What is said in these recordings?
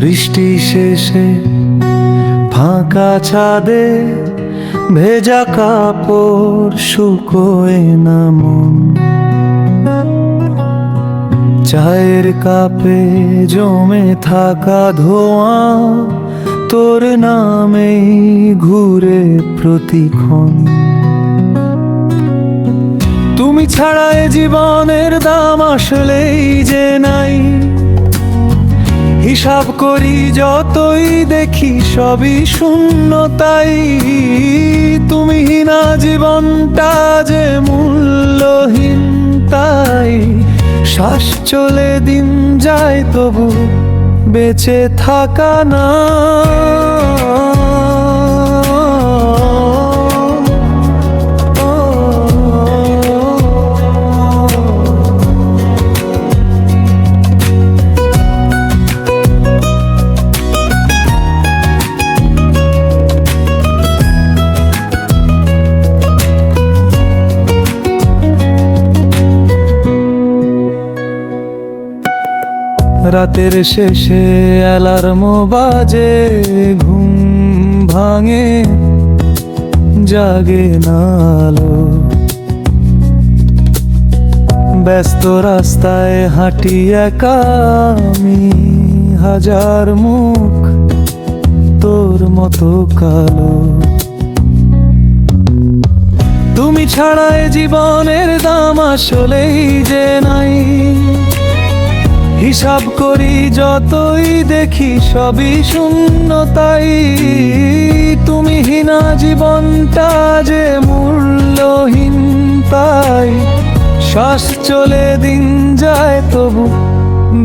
বৃষ্টি শেষে ফাঁকা ছাদে ভেজা কাপড় শুকোয় না মন। চায়ের কাপে জমে থাকা ধোঁয়া তোর নামেই ঘুরে প্রতিক্ষণ। তুমি ছাড়া এ জীবনের দাম আসলেই যে নাই। হিসাব করি যতই দেখি সবই শূন্যতাই। তুমি না জীবনটা যে মূল্যহীন তাই। শ্বাস চলে দিন যায় তবু বেঁচে থাকা না। রাতের শেষে অ্যালার্ম বাজে, ঘুম ভাঙে জাগে না আলো। ব্যস্ত রাস্তায় হাঁটি একা আমি, হাজার মুখ তোর মতো কালো। তুমি ছাড়া এ জীবনের দাম আসলেই যে নাই। হিসাব করি যতই দেখি সবই শূন্যতাই। তুমি হীনা জীবনটা যে মূল্যহীন তাই। শ্বাস চলে দিন যায় তবু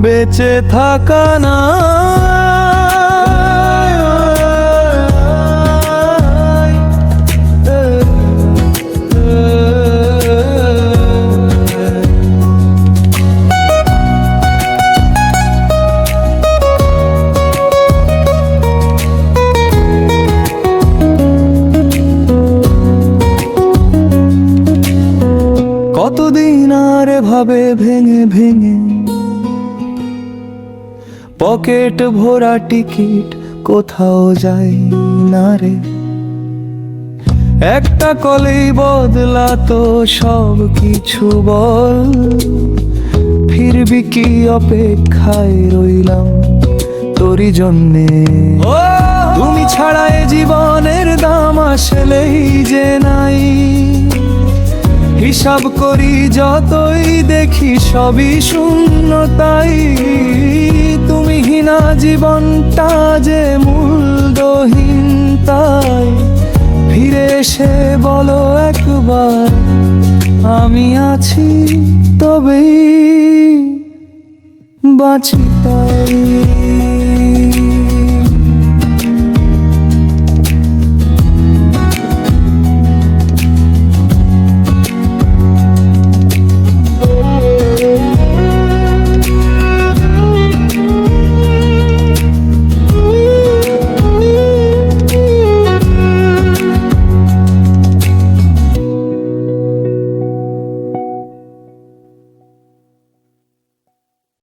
বেঁচে থাকা না। কতদিন আর ভাবে ভেঙে ভেঙে পকেট ভরা টিকিট কোথাও যাই না রে। একটা কলেই বদলাতো সব কিছু বল। ফিরবি কি অপেক্ষায় রইলাম তোরই জন্যে। তুমি ছাড়া এ জীবনের দাম আসলেই যে নাই। হিসাব করি যতই দেখি সবই শূন্যতাই। তুমি হীনা জীবনটা যে মূল্যহীন তাই। ফিরে এসে বলো একবার আমি আছি, তবেই বাঁচি তাই।